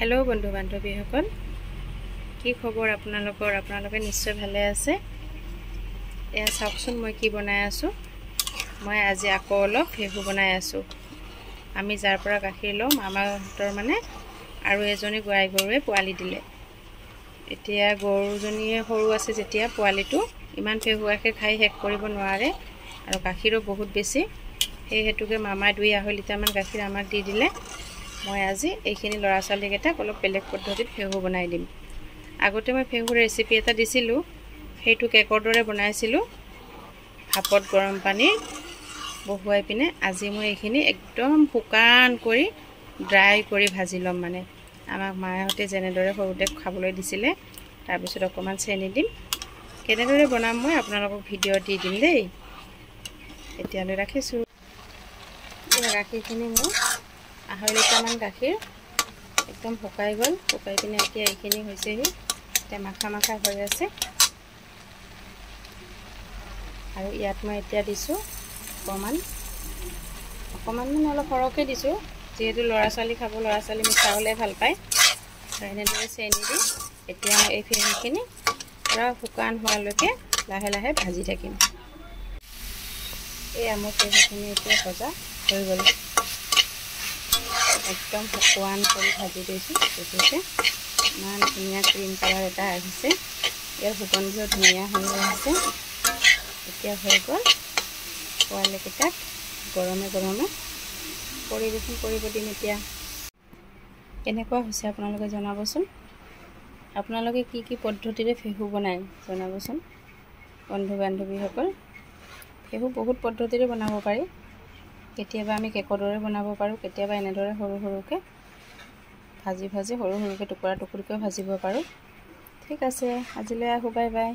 Hello बंधु बान्धवीসকল কি খবৰ আপোনালোকে নিশ্চয় ভালে আছে। এয়া চাওকচোন মই কি বনাই আছো। মই আজি আকৌ অলপ ফেহু বনাই আছো। আমি যাৰ পৰা গাখীৰ লম আমাৰ হাতৰ মানে আৰু এজনী গাই গৰুৱে পোৱালি দিলে। এতিয়া গৰুজনীয়ে সৰু আছে যেতিয়া পোৱালিটো ইমান ফেহু গাখীৰ খাই শেষ কৰিব নোৱাৰে আৰু গাখীৰো বহুত বেছি। সেই হেতুকে মামাই 2.5 লিটাৰ মান গাখীৰ আমাক দি দিলে। মই আজি এইখিনি লৰা ছোৱালীকেইটাক অলপ বেলেগ পদ্ধতিত ফেহু বনাই দিম। আগতে মই ফেহুৰ ৰেচিপি এটা দিছিলো, সেইটো কেকৰ দৰে বনাইছিলো ভাপত গৰম পানী বহুৱাই পিনে। আজি মই এইখিনি একদম শুকান কৰি ড্ৰাই কৰি ভাজি লম। মানে আমাক মাহঁতে যেনেদৰে সৰুতে খাবলৈ দিছিলে। তাৰপিছত অকণমান চেনি দিম। কেনেদৰে বনাম মই আপোনালোকক ভিডিঅ' দি দিম দেই। এতিয়ালৈ ৰাখিছো। গাখীৰখিনি মোৰ 2.5 লিটাৰ মান গাখীৰ একদম শুকাই গ'ল। শুকাই পিনে এতিয়া এইখিনি হৈছেহি। এতিয়া মাখা হৈ আছে। আৰু ইয়াত মই এতিয়া দিছোঁ অকণমান মানে অলপ সৰহকৈ দিছোঁ, যিহেতু ল'ৰা ছোৱালী খাব, ল'ৰা ছোৱালী মিঠা হ'লে ভাল পায়। এনেদৰে চেনি দি এতিয়া মই এই ফেহুখিনি পূৰা শুকান হোৱালৈকে লাহে লাহে ভাজি থাকিম। এই মোৰ ফেহুখিনি এতিয়া ভজা হৈ গ'ল। একদম শুকান কৰি ভাজি দিছোঁ। দেখিছে ইমান ধুনীয়া ক্ৰীম কালাৰ এটা আহিছে। ইয়াৰ সুগন্ধিও ধুনীয়া হৈ আহিছে। এতিয়া হৈ গ'ল। পোৱালিকেইটাক গৰমে গৰমে পৰিৱেশন কৰিব দিম। এতিয়া কেনেকুৱা হৈছে আপোনালোকে জনাবচোন। আপোনালোকে কি কি পদ্ধতিৰে ফেহু বনায় জনাবচোন বন্ধু বান্ধৱীসকল। ফেহু বহুত পদ্ধতিৰে বনাব পাৰি। কেতিয়াবা আমি কেকৰ দৰে বনাব পাৰোঁ, কেতিয়াবা এনেদৰে সৰু সৰুকৈ ভাজি সৰু সৰুকৈ টুকুৰা টুকুৰকৈ ভাজিব পাৰোঁ। ঠিক আছে, আজিলৈ আহোঁ, বাই বাই।